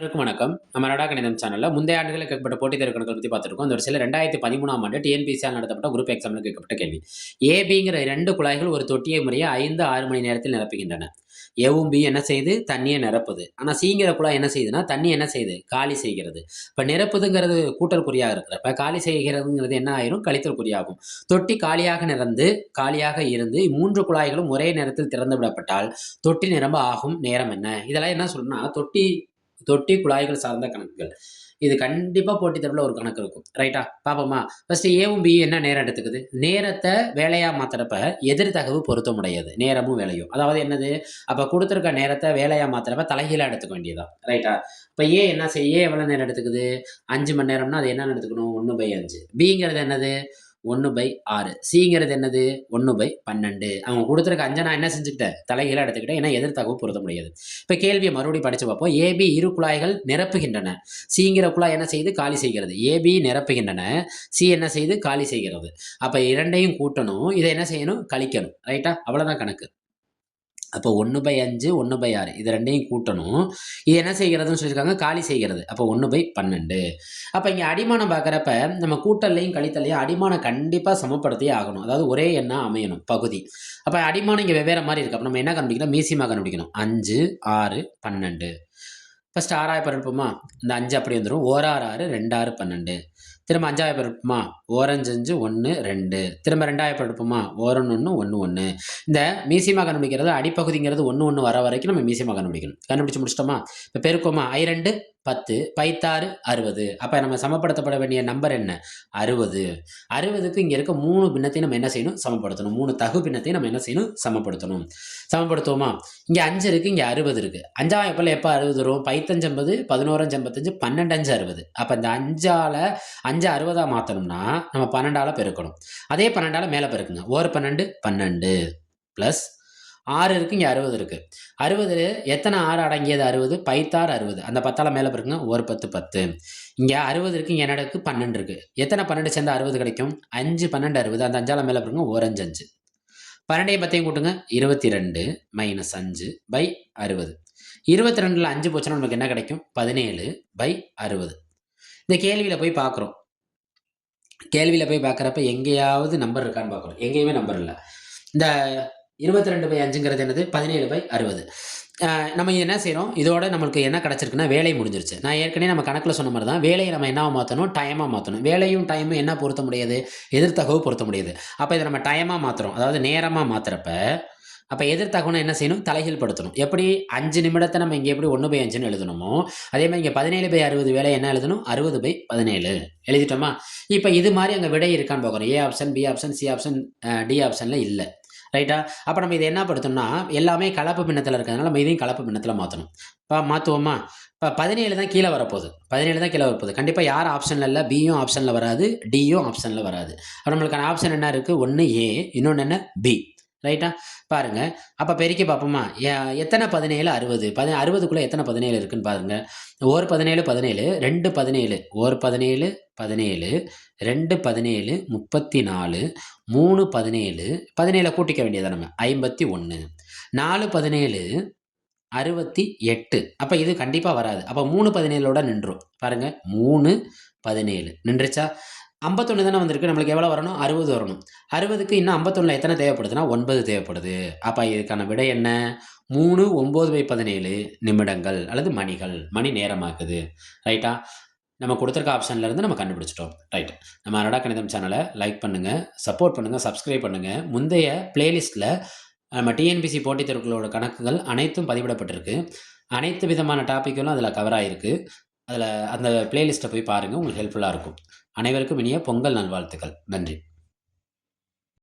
அனைவருக்கும் வணக்கம். நம்ம நடா கணிதம் சேனல்ல முந்தைய ஆண்டுகளில் கேட்கப்பட்ட போட்டித் தேர்வு கணக்குகள் பத்தி பார்த்துருக்கோம். அந்த வரிசையில 2013ஆம் ஆண்டு டிஎன்பிஎஸ்சியால் நடத்தப்பட்ட குரூப் எக்ஸாம்ல கேட்கப்பட்ட கேள்வி. ஏபிங்கிற 2 குழாய்கள் ஒரு தொட்டியை முறையே 5, 6 மணி நேரத்தில் நிரப்புகின்றன. ஏவும் பி என்ன செய்யுது? தண்ணியை நிரப்புது. ஆனா சிங்கிற குழாய் என்ன செய்யுதுன்னா, தண்ணி என்ன செய்யுது? காலி செய்கிறது. இப்ப நிரப்புதுங்கிறது கூட்டல் குறியா இருக்கிறப்ப, காலி செய்கிறதுங்கிறது என்ன ஆயிரும்? கழித்தல் குறியாகும். தொட்டி காலியாக இருந்து 3 குழாய்களும் ஒரே நேரத்தில் திறந்து விடப்பட்டால், தொட்டி நிரம்ப ஆகும் நேரம் என்ன? இதெல்லாம் என்ன சொல்லணும்னா, தொட்டி தொட்டி குழாய்கள் சார்ந்த கணக்குகள். இது கண்டிப்பா போட்டித் தேர்வுல ஒரு கணக்கு இருக்கும். ரைட்டா? பார்ப்போமா? ஃபர்ஸ்ட் ஏவும் பியும் என்ன நேரம் எடுத்துக்குது? நேரத்த வேலையா மாத்துறப்ப எதிர்தகவு பொருத்தமுடையது. நேரமும் வேலையும். அதாவது என்னது? அப்ப குடுத்திருக்க நேரத்த வேலையா மாத்துறப்ப தலைகீழா எடுத்துக்க வேண்டியதுதான். ரைட்டா? இப்ப ஏ எவ்வளவு நேரம் எடுத்துக்குது? 5 மணி நேரம்னா அது என்னன்னு எடுத்துக்கணும்? 1/5. பிங்கிறது என்னது? 1/6. சிங்கிறது என்னது? 1/12. அவங்க குடுத்திருக்க 5 நான் என்ன செஞ்சுக்கிட்டேன்? தலைகீழா எடுத்துக்கிட்டேன். ஏன்னா எதிர்தகவு பொருத்த முடியாது. இப்ப கேள்விய மறுபடியும் படிச்சு பார்ப்போம். ஏபி இரு குழாய்கள் நிரப்புகின்றன. சிங்கிற குழாய் என்ன செய்யுது? காலி செய்கிறது. ஏபி நிரப்புகின்றன. சி என்ன செய்யுது? காலி செய்கிறது. அப்ப 2யும் கூட்டணும். இத என்ன செய்யணும்? கழிக்கணும். ரைட்டா? அவ்வளவுதான் கணக்கு. அப்போ 1/5, 1/6 இது 2யும் கூட்டணும். இது என்ன செய்கிறதுன்னு சொல்லியிருக்காங்க? காலி செய்கிறது. அப்போ 1/12. அப்ப இங்க அடிமானம் பார்க்குறப்ப, நம்ம கூட்டல்லையும், கழித்தல்லையும் அடிமானம் கண்டிப்பா சமப்படுத்தியே ஆகணும். அதாவது ஒரே எண்ணா அமையணும் பகுதி. அப்ப அடிமானம் இங்க வெவ்வேற மாரி இருக்கு. அப்ப நம்ம என்ன கண்டுபிடிக்கணும்? மீசிமா கண்டுபிடிக்கணும். 5, 6, 12. ஃபர்ஸ்ட் 6ஆ பெருக்குமா? இந்த 5 அப்படி வந்துரும். 1 6 6, 2 6 12. திரும்ப 5ஆ பெருக்குமா? 1 5 5, 1 2. திரும்ப 2ஆ பெருக்குமா? 1 1 1 1. இந்த மீசிமா கண்டுபிடிக்கிறது அடிப்பகுதிங்கிறது 1 1 வர வரைக்கும் நம்ம மீசிமா கண்டுபிடிக்கணும். கண்டுபிடிச்சு முடிச்சிட்டோமா? இப்ப பெருக்குமா? I2 10, பைத்தாறு 60. அப்ப நம்ம சமப்படுத்தப்பட வேண்டிய நம்பர் என்ன? 60. 60க்கு இங்க இருக்க 3 பின்னத்தையும் நம்ம என்ன செய்யணும்? சமப்படுத்தணும். 3 தகு பின்னத்தையும் நம்ம என்ன செய்யணும்? சமப்படுத்தணும். சமப்படுத்துவோமா? இங்க 5 இருக்கு, இங்க 60 இருக்கு. 5ஆம் எப்ப 60 வரும்? 5 5 50, 11 55, 12 5 60. அப்ப இந்த 5 60ஆ மாத்தணும்னா, நம்ம 12ஆல பெருக்கணும். அதே 12ஆல மேல பெருக்குங்க. 1 12 12 பிளஸ் 6 இருக்கு, இங்க 60 இருக்கு. 60 எத்தனை 6 அடங்கியது 60? பைத்தாறு 60. அந்த 10ஆல மேல பெருக்குங்க. 1 10 10. இங்க 60 இருக்கு, இங்க என்ன இருக்கு? 12 இருக்கு. எத்தனை 12 சேர்ந்தா 60 கிடைக்கும்? 5 12 60. அந்த 5ஆல மேல பெருக்குங்க. 1 5 5. 12யும் 10யும் கூட்டுங்க. 22 மைனஸ் 5/60. 22ல 5 போச்சுன்னா நமக்கு என்ன கிடைக்கும்? 17/60. இந்த கேள்வியில போய் பார்க்குறோம். கேள்வியில போய் பார்க்குறப்ப எங்கேயாவது நம்பர் இருக்கான்னு பார்க்குறோம். எங்கேயுமே நம்பர் இல்ல. இந்த 22/5ங்கிறது என்னது? 17/60. நம்ம என்ன செய்றோம்? இதோட நம்மளுக்கு என்ன கிடைச்சிருக்குன்னா, வேலை முடிஞ்சிருச்சு. நான் ஏற்கனவே நம்ம கணக்குல சொன்ன மாரி தான், வேலைய நம்ம என்னவா மாத்தணும்? டைமா மாத்தணும். வேலையும் டைமும் என்ன பொருத்த முடியாது? எதிர்தகவு பொருத்த முடியாது. அப்ப இத நம்ம டைமா மாத்துறோம். அதாவது நேரமா மாத்துறப்ப, அப்ப எதிர்தகவுனா என்ன செய்யணும்? தலைகீழ் படுத்தணும். எப்படி 5 நிமிடத்த நம்ம இங்க எப்படி 1/5ன்னு எழுதணுமோ, அதே மாரி இங்க 17/60 வேலைய என்ன எழுதணும்? 60/17 எழுதிட்டோமா? இப்ப இது மாரி அங்க விடை இருக்கான்னு பார்க்குறோம். A option, B option, C option, D ஆப்ஷன்ல இல்ல. ரைட்டா? அப்ப நம்ம இத என்ன படுத்தணும்னா, எல்லாமே கலப்பு பின்னத்துல இருக்கிறதுனால, நம்ம இதையும் கலப்பு பின்னத்துல மாத்தணும். மாத்துவோமா? இப்ப 17 தான் கீழ வரப்போது. 17 தான் கீழ வரப்போது. கண்டிப்பா யார் ஆப்ஷன்ல இல்ல? பியும் ஆப்ஷன்ல வராது. டியும் ஆப்ஷன்ல வராது. அப்ப நம்மளுக்கான ஆப்ஷன் என்ன இருக்கு? 1 ஏ, இன்னொன்னு என்ன? பி. ரைட்டா? பாருங்க. அப்ப பெருக்கி பார்ப்போமா? எத்தன 17 60. 60க்குள்ள எத்தன 17 இருக்குன்னு பாருங்க. 1 17 17, 2 17, 1 17 17, 2 17 34, 3 17, 17 கூட்டிக்க வேண்டியது நம்ம 51, 4 17 68. அப்ப இது கண்டிப்பா வராது. அப்ப 3 17ஓட நின்றும். பாருங்க 3 17 நின்றுச்சா? 51 தானே வந்திருக்கு. நம்மளுக்கு எவ்வளோ வரணும்? 60 வரணும். 60க்கு இன்னும் 51ல எத்தனை தேவைப்படுதுன்னா, 9 தேவைப்படுது. அப்ப இதுக்கான விடை என்ன? 3 9/17 நிமிடங்கள் அல்லது மணிகள். மணி நேரமாக்குது. ரைட்டா? நம்ம குடுத்திருக்க ஆப்ஷன்ல இருந்து நம்ம கண்டுபிடிச்சுட்டோம். ரைட். நம்ம அனடா கணிதம் சேனல லைக் பண்ணுங்க, சப்போர்ட் பண்ணுங்க, சப்ஸ்கிரைப் பண்ணுங்க. முந்தைய பிளேலிஸ்ட்ல நம்ம டிஎன்பிஎஸ்சி போட்டித் தேர்வுகளோட கணக்குகள் அனைத்தும் பதிவிடப்பட்டிருக்கு. அனைத்து விதமான டாபிக்கும் அதில கவர் ஆயிருக்கு. அதில அந்த பிளேலிஸ்ட்ட போய் பாருங்க. உங்களுக்கு ஹெல்ப்ஃபுல்லா இருக்கும். அனைவருக்கும் இனிய பொங்கல் நல்வாழ்த்துக்கள். நன்றி.